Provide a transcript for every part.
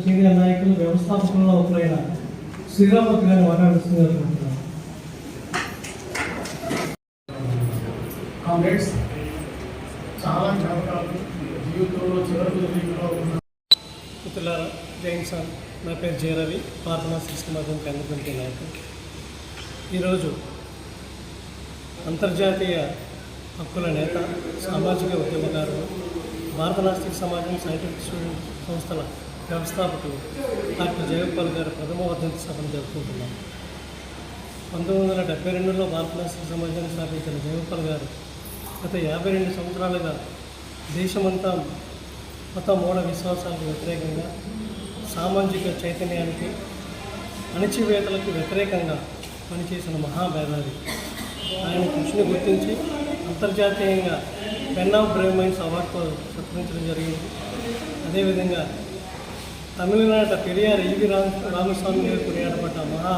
Senior నాయకులు వ్యవస్థాపకుల్లో ఒకరైన శ్రీరామూర్తి గారిని మాట్లాడుతున్నారు. కామ్రేడ్స్, చాలా జ్ఞాపకాలు జీవితంలో చివరి జీవితంలో ఉన్న మిత్రులారా, జైన్ సార్, నా పేరు జయరవి, ప్రార్థనా శిక్షణ కేంద్ర కమిటీ నాయకులు. ఈరోజు అంతర్జాతీయ హక్కుల నేత, సామాజిక ఉద్యమకారులు, భారత నాస్తిక సమాజం సైంటిఫిక్ స్టూడెంట్ సంస్థల వ్యవస్థాపకులు డాక్టర్ జయగోపాల్ గారి ప్రథమ వర్ధంతి సభను జరుపుకుంటున్నాం. 1972లో భారత నాస్తిక సమాజాన్ని స్థాపించిన జయగోపాల్ గారు గత 52 సంవత్సరాలుగా దేశమంతా మత మూఢ విశ్వాసాలకు వ్యతిరేకంగా, సామాజిక చైతన్యానికి, అణచివేతలకు వ్యతిరేకంగా పనిచేసిన మహామేధావి. ఆయన కృషిని గుర్తించి అంతర్జాతీయంగా పెన్ ఆఫ్ బ్రేవ్ మైండ్స్ అవార్డుతో సత్కరించడం జరిగింది. అదేవిధంగా తమిళనాట పెరియార్ ఈవి రామస్వామి గారు కొనియాడబడ్డ మహా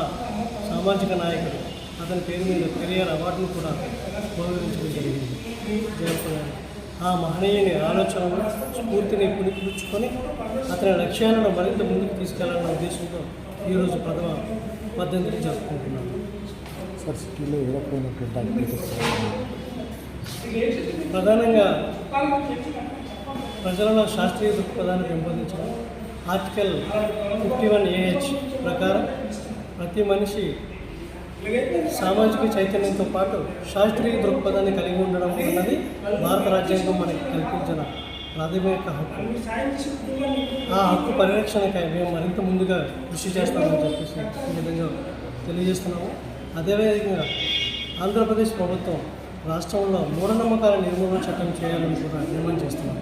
సామాజిక నాయకుడు, అతని పేరు మీద పెరియార్ అవార్డును కూడా గౌరవించడం జరిగింది. జయగోపాల్ ఆ మహనీయుని ఆలోచనలు, స్ఫూర్తిని పుణికిపుచ్చుకొని అతని లక్ష్యాలను మరింత ముందుకు తీసుకెళ్లాలన్న ఉద్దేశంతో ఈరోజు ప్రథమ వర్ధంతిని జరుపుకుంటున్నాము. ప్రధానంగా ప్రజలలో శాస్త్రీయ దృక్పథాన్ని పెంపొందించడం. ఆర్టికల్ 51AH ప్రకారం ప్రతి మనిషి సామాజిక చైతన్యంతో పాటు శాస్త్రీయ దృక్పథాన్ని కలిగి ఉండడం అన్నది భారత రాజ్యాంగం మనకి కల్పించిన ప్రాథమిక హక్కు. ఆ హక్కు పరిరక్షణకై మేము మరింత ముందుగా కృషి చేస్తామని చెప్పేసి ఈ విధంగా తెలియజేస్తున్నాము. అదేవిధంగా ఆంధ్రప్రదేశ్ ప్రభుత్వం రాష్ట్రంలో మూఢనమ్మకాల నిర్మూలన చట్టం చేయాలని కూడా నిర్మాణం చేస్తున్నాం.